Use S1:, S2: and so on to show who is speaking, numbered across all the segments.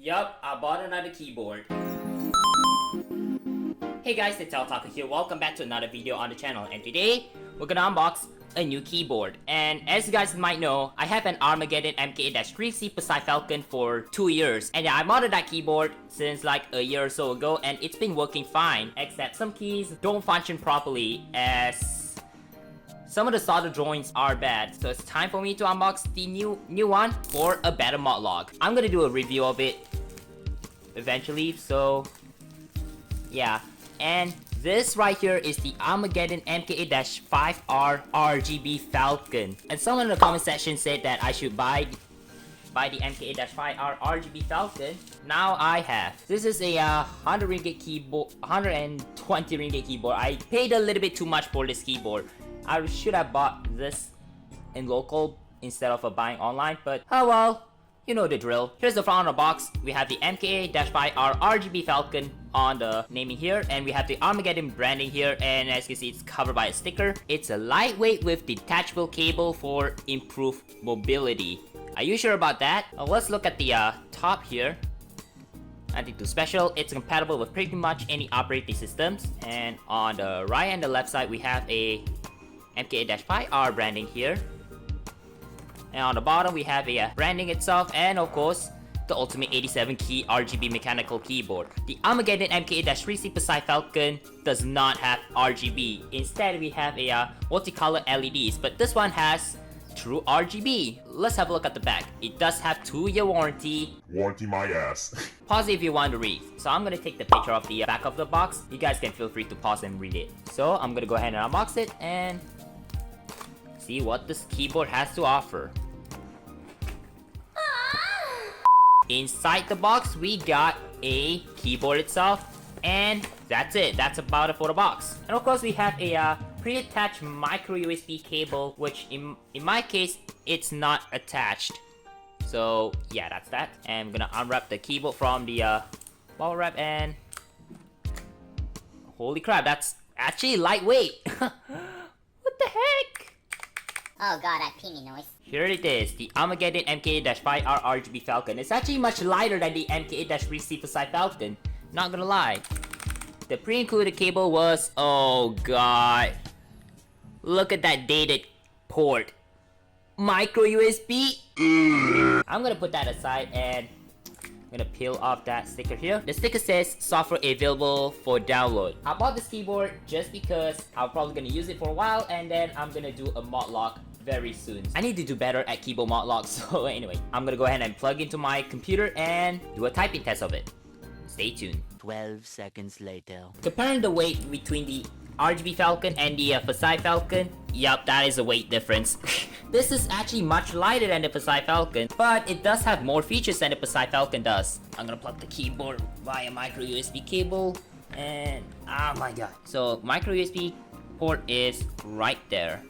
S1: Yup, I bought another keyboard. Hey guys, TheTechOtaku here. Welcome back to another video on the channel, and today we're gonna unbox a new keyboard. And as you guys might know, I have an Armaggeddon MKA-3C Psychfalcon for 2 years. And yeah, I modded that keyboard since like a year or so ago, and it's been working fine, except some keys don't function properly as some of the solder joints are bad. So it's time for me to unbox the new one for a better modlog. I'm gonna do a review of it eventually, so yeah. And this right here is the Armaggeddon MKA-5R RGB Falcon. And someone in the comment section said that I should buy the MKA-5R RGB Falcon. Now I have. This is a 100 ringgit keyboard, 120 ringgit keyboard. I paid a little bit too much for this keyboard. I should have bought this in local instead of buying online, but oh well. You know the drill. Here's the front of the box. We have the MKA-5R RGB Falcon on the naming here, and we have the Armaggeddon branding here, and as you can see, it's covered by a sticker. It's a lightweight with detachable cable for improved mobility. Are you sure about that? Let's look at the top here. Nothing too special. It's compatible with pretty much any operating systems. And on the right and the left side, we have a MKA-5R branding here. And on the bottom, we have a branding itself, and of course, the ultimate 87 key RGB mechanical keyboard. The Armaggeddon MKA-3C Psychfalcon does not have RGB. Instead, we have a multicolor LEDs, but this one has true RGB. Let's have a look at the back. It does have 2-year warranty.
S2: Warranty my ass.
S1: Pause it if you want to read. So I'm gonna take the picture of the back of the box. You guys can feel free to pause and read it. So I'm gonna go ahead and unbox it and see what this keyboard has to offer. Inside the box, we got a keyboard itself, and that's it. That's about it for the box. And of course, we have a pre-attached micro USB cable, which in my case, it's not attached. So yeah, that's that. And I'm gonna unwrap the keyboard from the bubble wrap, and holy crap, that's actually lightweight. What the heck?
S3: Oh god, that pinging noise.
S1: Here it is, the Armaggeddon MKA-5R RGB Falcon. It's actually much lighter than the MKA-3C Psychfalcon. Not gonna lie. The pre-included cable was, oh god. Look at that dated port. Micro USB? I'm gonna put that aside and I'm gonna peel off that sticker here. The sticker says software available for download. I bought this keyboard just because I'm probably gonna use it for a while, and then I'm gonna do a modlog very soon. I need to do better at keyboard modlog, so anyway, I'm gonna go ahead and plug into my computer and do a typing test of it. Stay tuned.
S4: 12 seconds later.
S1: Comparing the weight between the RGB Falcon and the Psychfalcon, yup, that is a weight difference. This is actually much lighter than the Psychfalcon, but it does have more features than the Psychfalcon does. I'm gonna plug the keyboard via micro USB cable, and oh my god. So micro USB port is right there.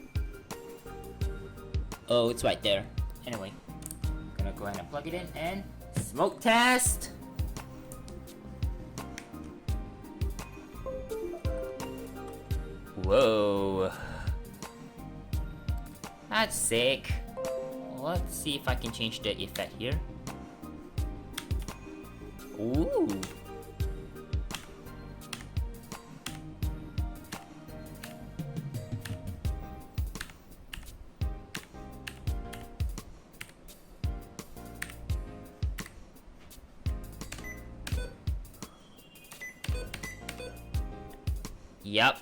S1: Oh, it's right there. Anyway, gonna go ahead and plug it in and smoke test. Whoa. That's sick. Let's see if I can change the effect here. Ooh. Yep.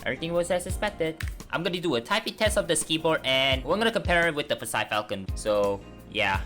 S1: Everything was as expected. I'm gonna do a typing test of this keyboard, and we're gonna compare it with the Psychfalcon. So, yeah.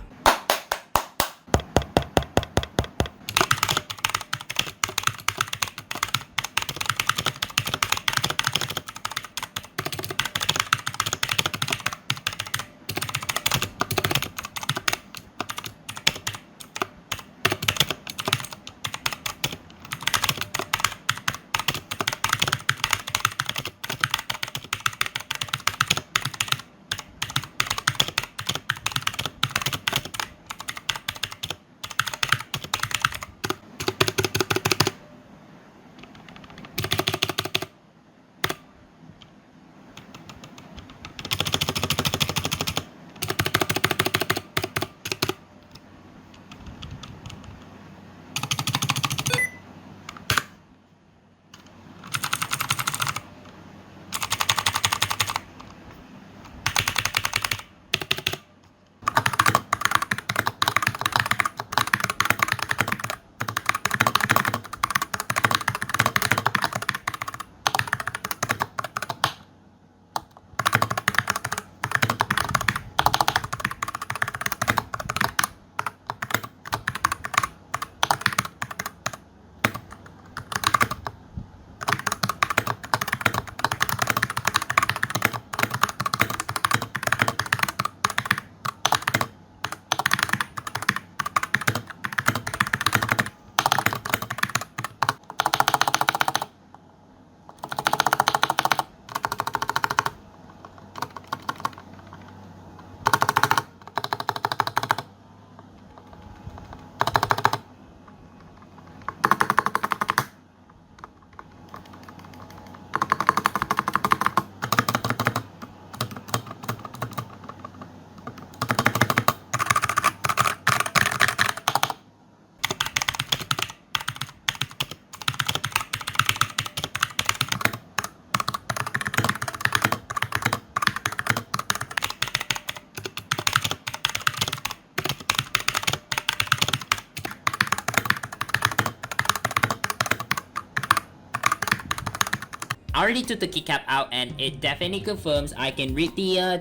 S1: I already took the keycap out and it definitely confirms I can read the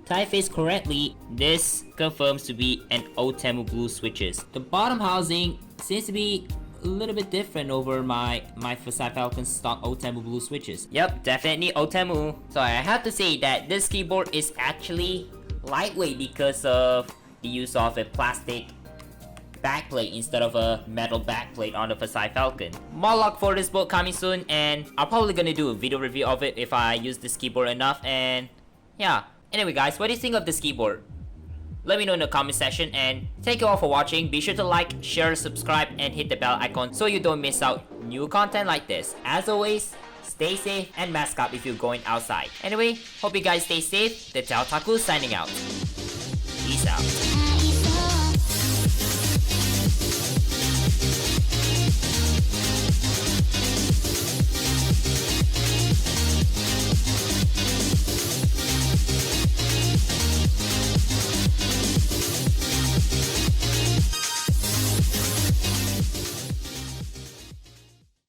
S1: typeface correctly. This confirms to be an Otemu blue switches. The bottom housing seems to be a little bit different over my Psychfalcon stock Otemu blue switches. Yep, definitely Otemu. So I have to say that this keyboard is actually lightweight because of the use of a plastic backplate instead of a metal backplate on the Psychfalcon. Modlog for this board coming soon, and I'm probably gonna do a video review of it if I use this keyboard enough. And yeah, anyway guys, what do you think of this keyboard? Let me know in the comment section, and thank you all for watching. Be sure to like, share, subscribe, and hit the bell icon so you don't miss out new content like this. As always, stay safe and mask up if you're going outside. Anyway, hope you guys stay safe. TheTechOtaku signing out. Peace out.